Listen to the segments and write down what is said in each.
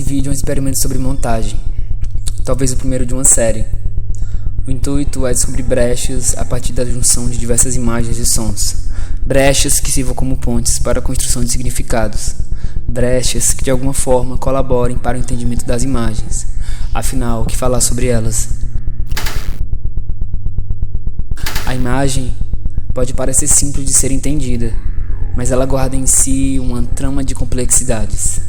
Esse vídeo é um experimento sobre montagem, talvez o primeiro de uma série. O intuito é descobrir brechas a partir da junção de diversas imagens e sons. Brechas que sirvam como pontes para a construção de significados. Brechas que de alguma forma colaborem para o entendimento das imagens. Afinal, o que falar sobre elas? A imagem pode parecer simples de ser entendida, mas ela guarda em si uma trama de complexidades.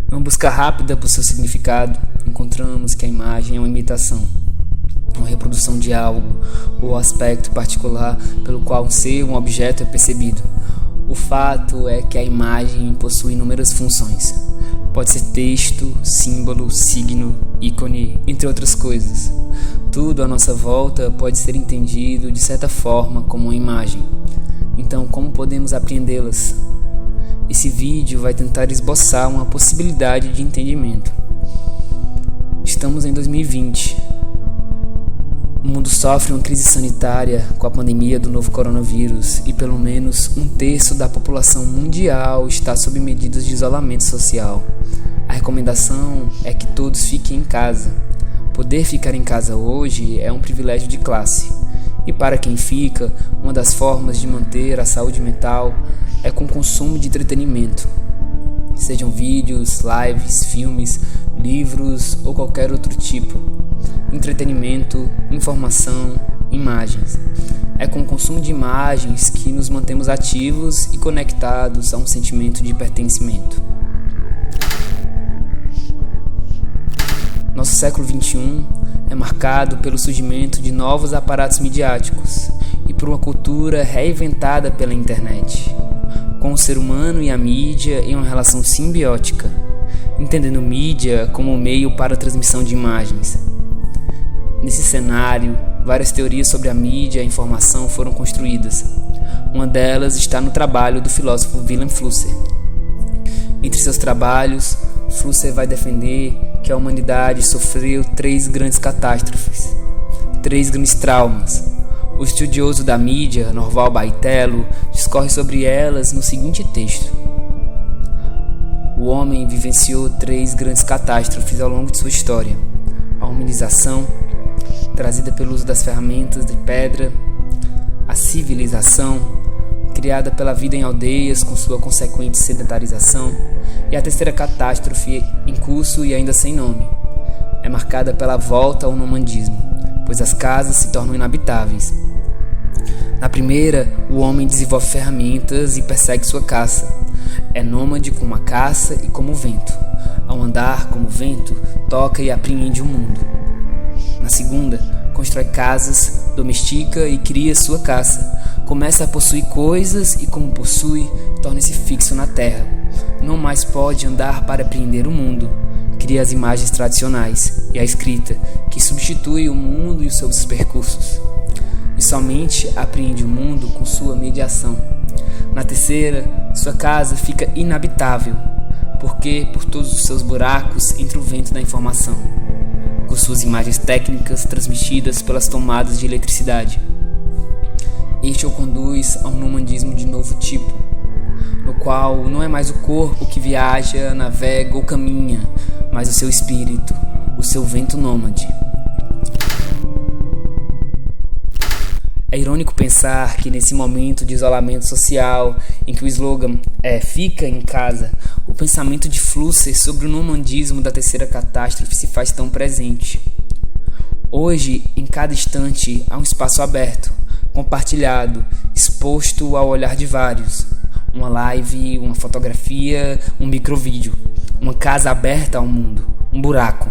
Em uma busca rápida por seu significado, encontramos que a imagem é uma imitação, uma reprodução de algo ou aspecto particular pelo qual um ser ou um objeto é percebido. O fato é que a imagem possui inúmeras funções. Pode ser texto, símbolo, signo, ícone, entre outras coisas. Tudo à nossa volta pode ser entendido de certa forma como uma imagem. Então, como podemos apreendê-las? Esse vídeo vai tentar esboçar uma possibilidade de entendimento. Estamos em 2020. O mundo sofre uma crise sanitária com a pandemia do novo coronavírus e pelo menos 1/3 da população mundial está sob medidas de isolamento social. A recomendação é que todos fiquem em casa. Poder ficar em casa hoje é um privilégio de classe. E para quem fica, uma das formas de manter a saúde mental é com o consumo de entretenimento. Sejam vídeos, lives, filmes, livros ou qualquer outro tipo. Entretenimento, informação, imagens. É com o consumo de imagens que nos mantemos ativos e conectados a um sentimento de pertencimento. Nosso século XXI é marcado pelo surgimento de novos aparatos midiáticos e por uma cultura reinventada pela internet, com o ser humano e a mídia em uma relação simbiótica, entendendo mídia como um meio para a transmissão de imagens. Nesse cenário, várias teorias sobre a mídia e a informação foram construídas. Uma delas está no trabalho do filósofo Wilhelm Flusser. Entre seus trabalhos, Flusser vai defender que a humanidade sofreu 3 grandes catástrofes, 3 grandes traumas. O estudioso da mídia, Norval Baitello, discorre sobre elas no seguinte texto: o homem vivenciou 3 grandes catástrofes ao longo de sua história: a humanização, trazida pelo uso das ferramentas de pedra; a civilização, criada pela vida em aldeias com sua consequente sedentarização; e a terceira catástrofe, em curso e ainda sem nome, é marcada pela volta ao nomadismo, pois as casas se tornam inabitáveis. Na primeira, o homem desenvolve ferramentas e persegue sua caça. É nômade como a caça e como o vento. Ao andar como o vento, toca e apreende o mundo. Na segunda, constrói casas, domestica e cria sua caça. Começa a possuir coisas e, como possui, torna-se fixo na terra. Não mais pode andar para apreender o mundo. Cria as imagens tradicionais e a escrita, que substitui o mundo e os seus percursos. E somente apreende o mundo com sua mediação. Na terceira, sua casa fica inabitável, porque por todos os seus buracos entra o vento da informação, com suas imagens técnicas transmitidas pelas tomadas de eletricidade. Este o conduz a um nomadismo de novo tipo, no qual não é mais o corpo que viaja, navega ou caminha, mas o seu espírito, o seu vento nômade. É irônico pensar que nesse momento de isolamento social, em que o slogan é "fica em casa", o pensamento de Flusser sobre o nomadismo da terceira catástrofe se faz tão presente. Hoje, em cada instante, há um espaço aberto, compartilhado, exposto ao olhar de vários. Uma live, uma fotografia, um microvídeo. Uma casa aberta ao mundo, um buraco.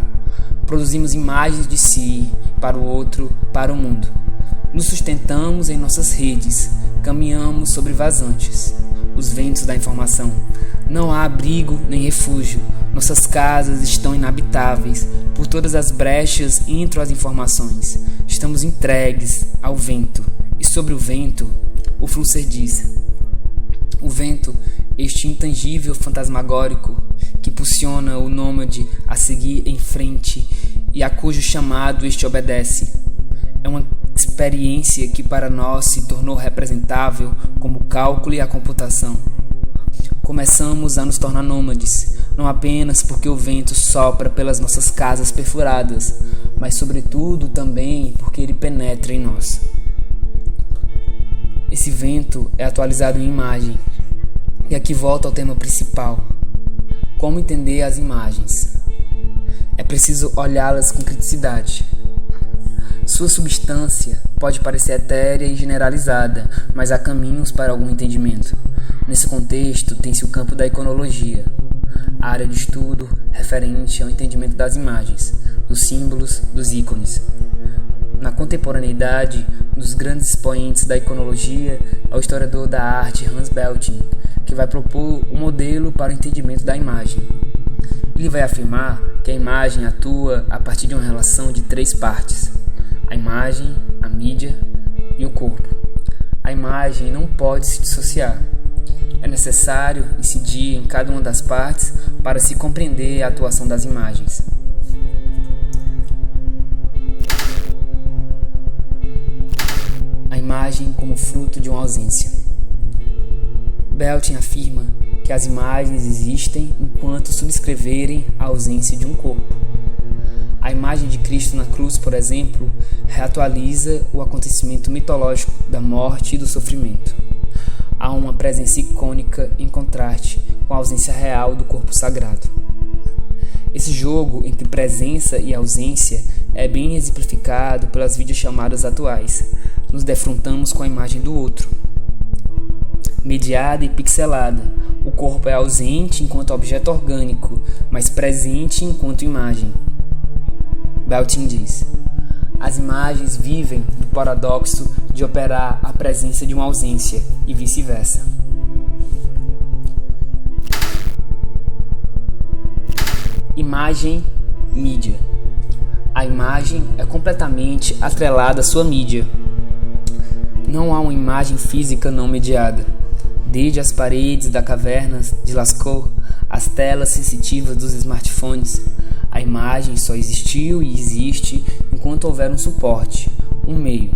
Produzimos imagens de si, para o outro, para o mundo. Nos sustentamos em nossas redes, caminhamos sobre vazantes, os ventos da informação. Não há abrigo nem refúgio, nossas casas estão inabitáveis, por todas as brechas entram as informações. Estamos entregues ao vento, e sobre o vento, o Flusser diz: o vento, este intangível fantasmagórico que impulsiona o nômade a seguir em frente e a cujo chamado este obedece, é uma experiência que para nós se tornou representável como o cálculo e a computação. Começamos a nos tornar nômades, não apenas porque o vento sopra pelas nossas casas perfuradas, mas sobretudo também porque ele penetra em nós. Esse vento é atualizado em imagem. E aqui volta ao tema principal: como entender as imagens. É preciso olhá-las com criticidade. Sua substância pode parecer etérea e generalizada, mas há caminhos para algum entendimento. Nesse contexto, tem-se o campo da iconologia, a área de estudo referente ao entendimento das imagens, dos símbolos, dos ícones. Na contemporaneidade, um dos grandes expoentes da iconologia é o historiador da arte Hans Belting, que vai propor um modelo para o entendimento da imagem. Ele vai afirmar que a imagem atua a partir de uma relação de 3 partes: a imagem, a mídia e o corpo. A imagem não pode se dissociar. É necessário incidir em cada uma das partes para se compreender a atuação das imagens. A imagem como fruto de uma ausência. Belting afirma que as imagens existem enquanto subscreverem a ausência de um corpo. A imagem de Cristo na cruz, por exemplo, reatualiza o acontecimento mitológico da morte e do sofrimento. Há uma presença icônica em contraste com a ausência real do corpo sagrado. Esse jogo entre presença e ausência é bem exemplificado pelas videochamadas atuais. Nos defrontamos com a imagem do outro. Mediada e pixelada, o corpo é ausente enquanto objeto orgânico, mas presente enquanto imagem. Belting diz: as imagens vivem do paradoxo de operar a presença de uma ausência e vice-versa. Imagem, mídia. A imagem é completamente atrelada à sua mídia. Não há uma imagem física não mediada. Desde as paredes da caverna de Lascaux, as telas sensitivas dos smartphones, a imagem só existiu e existe enquanto houver um suporte, um meio.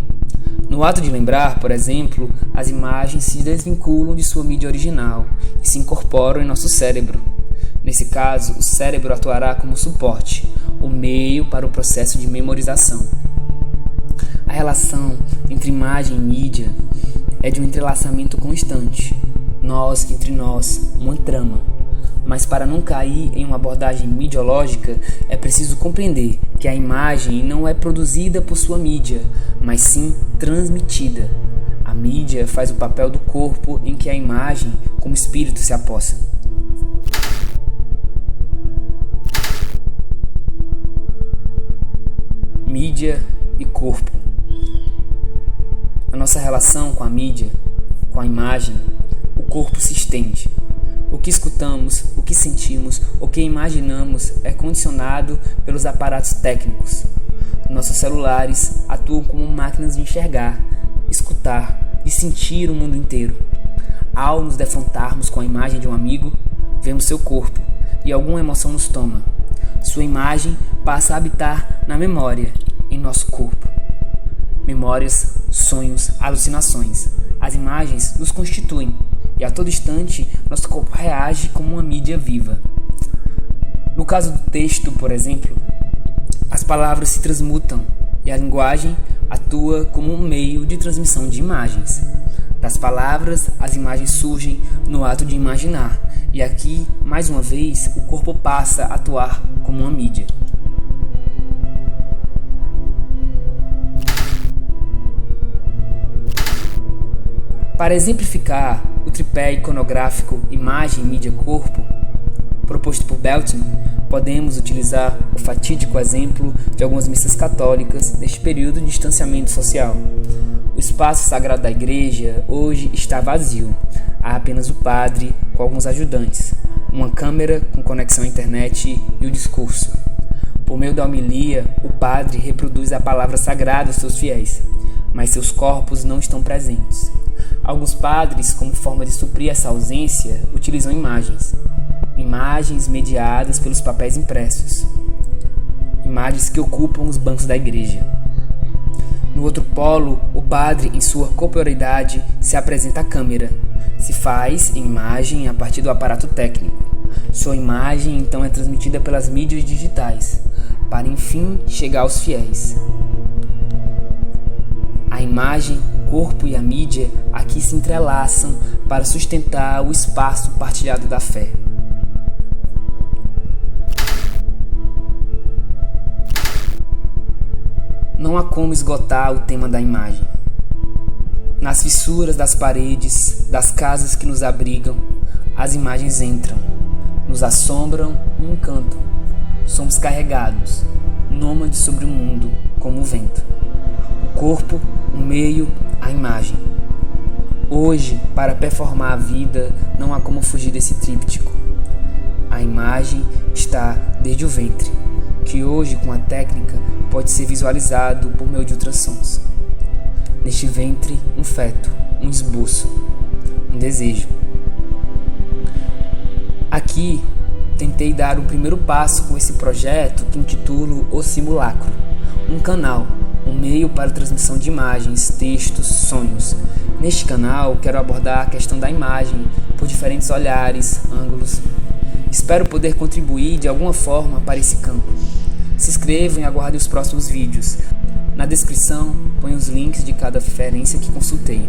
No ato de lembrar, por exemplo, as imagens se desvinculam de sua mídia original e se incorporam em nosso cérebro. Nesse caso, o cérebro atuará como suporte, o meio para o processo de memorização. A relação entre imagem e mídia é de um entrelaçamento constante. Nós, entre nós, uma trama. Mas para não cair em uma abordagem midiológica, é preciso compreender que a imagem não é produzida por sua mídia, mas sim transmitida. A mídia faz o papel do corpo em que a imagem, como espírito, se apossa. Mídia e corpo. A nossa relação com a mídia, com a imagem, o corpo se estende. O que escutamos, o que sentimos, o que imaginamos é condicionado pelos aparatos técnicos. Nossos celulares atuam como máquinas de enxergar, escutar e sentir o mundo inteiro. Ao nos defrontarmos com a imagem de um amigo, vemos seu corpo e alguma emoção nos toma. Sua imagem passa a habitar na memória, em nosso corpo. Memórias, sonhos, alucinações. As imagens nos constituem e a todo instante nosso corpo reage como uma mídia viva. No caso do texto, por exemplo, as palavras se transmutam e a linguagem atua como um meio de transmissão de imagens. Das palavras, as imagens surgem no ato de imaginar, e aqui, mais uma vez, o corpo passa a atuar como uma mídia. Para exemplificar o tripé iconográfico imagem, mídia, corpo, proposto por Belting, podemos utilizar o fatídico exemplo de algumas missas católicas neste período de distanciamento social. O espaço sagrado da igreja hoje está vazio. Há apenas o padre com alguns ajudantes, uma câmera com conexão à internet e o discurso. Por meio da homilia, o padre reproduz a palavra sagrada aos seus fiéis, mas seus corpos não estão presentes. Alguns padres, como forma de suprir essa ausência, utilizam imagens mediadas pelos papéis impressos, imagens que ocupam os bancos da igreja. No outro polo, o padre, em sua corporeidade, se apresenta à câmera. Se faz em imagem a partir do aparato técnico. Sua imagem, então, é transmitida pelas mídias digitais, para enfim chegar aos fiéis. A imagem, o corpo e a mídia aqui se entrelaçam para sustentar o espaço partilhado da fé. Não há como esgotar o tema da imagem. Nas fissuras das paredes, das casas que nos abrigam, as imagens entram, nos assombram e encantam. Somos carregados, nômades sobre o mundo, como o vento. O corpo, o meio, a imagem. Hoje, para performar a vida, não há como fugir desse tríptico. A imagem está desde o ventre, que hoje, com a técnica, pode ser visualizado por meio de ultrassons. Neste ventre, um feto, um esboço, um desejo. Aqui, tentei dar o primeiro passo com esse projeto que intitulo O Simulacro, um canal, um meio para transmissão de imagens, textos, sonhos. Neste canal, quero abordar a questão da imagem por diferentes olhares, ângulos. Espero poder contribuir de alguma forma para esse campo. Se inscrevam e aguardem os próximos vídeos. Na descrição, ponho os links de cada referência que consultei.